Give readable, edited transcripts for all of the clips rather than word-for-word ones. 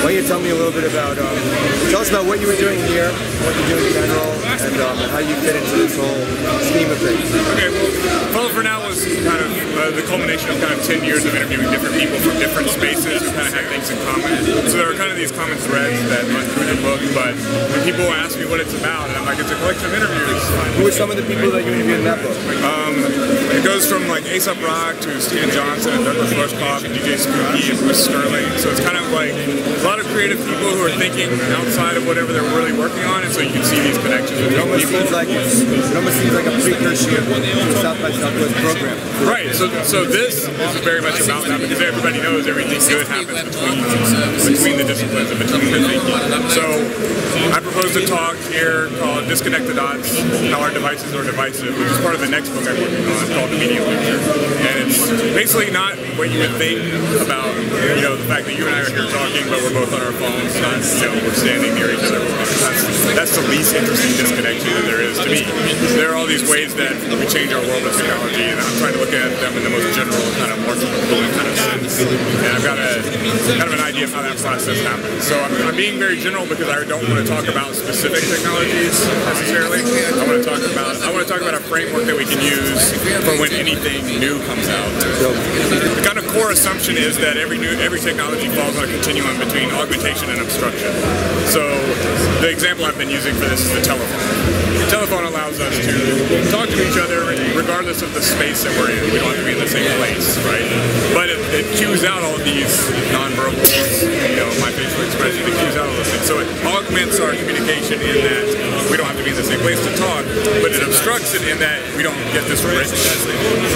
why don't you tell me a little bit about, tell us about what you were doing here, what you do in general, and how you fit into this whole scheme of things. Okay, well, Follow For Now was kind of the culmination of kind of 10 years of interviewing different people from different spaces who kind of had things in common. So there are kind of these common threads that run through the book, but when people ask me what it's about, and I'm like, it's a collection of interviews. Who are some of the people that you interviewed in that book? It goes from like A$AP Rock to Steven Johnson and Douglas Rushkoff and DJ Spooky and Bruce Sterling. So it's kind of like a lot of creative people who are thinking outside of whatever they're really working on, and so you can see these connections with people. It almost seems like a precursor to the South by Southwest program. Right, so this is very much about that because everybody knows everything good happens between the disciplines and between the thinking. So I proposed a talk here called Disconnect the Dots, How Our Devices Are Divisive, which is part of the next book I'm working on called The Media Lecture. And it's basically not what you would think about, the fact that you and I are here talking, but we're both on our phones, not, we're standing near each other. That's the least interesting disconnection that there is to me. There are all these ways that we change our world with technology, and I'm trying to look at them in the most general kind of market kind of sense. And I've got kind of an idea of how that process happens. So I'm being very general because I don't want to talk about specific technologies necessarily. I want to talk about a framework that we can use for when anything new comes out. The kind of core assumption is that every technology falls on a continuum between augmentation and obstruction. So the example I've been using for this is the telephone. The telephone allows us to talk to each other regardless of the space that we're in. We don't have to be in the same place, right? But it cues out all of these nonverbals, my facial expression, it cues out all those things. So it augments our communication in that we don't have to be in the same place to talk, but it obstructs it in that we don't get this rich.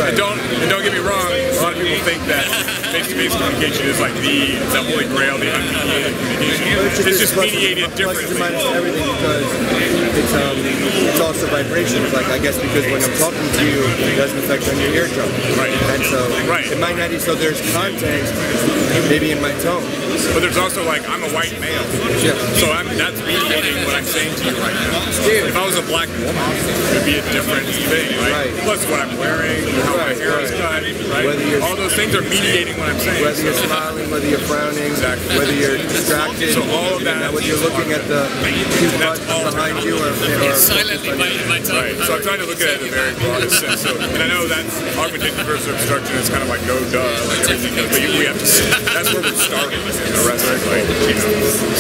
And don't get me wrong, a lot of people think that face-to-face communication is like the holy grail, the unmediated communication. It's just mediated differently. Everything because it's also vibrations. Like I guess because when I'm talking to you, it doesn't affect on your eardrum. Right. And so it might not. So there's content maybe in my tone. But there's also like I'm a white male. Yeah. So that's mediating what I'm saying to you right now. If I was a black woman, it would be a different thing, right? Plus what I'm wearing, how my hair is cut, right? All those things are mediating what I'm saying. Whether you're smiling, whether you're frowning, whether you're distracted. So all of that. Whether you're looking at the two buttons behind you or silently biting my tongue. Right. So I'm trying to look at it in a very broadest sense. And I know that augmentation versus obstruction is kind of like no duh, like everything goes. But we have to. That's where we're starting. The rest is like,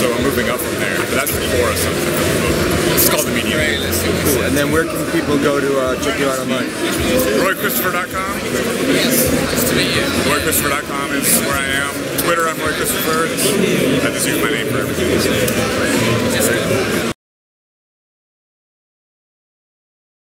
so I'm moving up from there. But that's the core assumption of the book. It's called The Media Lecture. Cool. And then where can people go to check you out online? RoyChristopher.com. Yes, nice to meet you. RoyChristopher.com is where I am. Twitter, I'm Roy Christopher. I just use my name.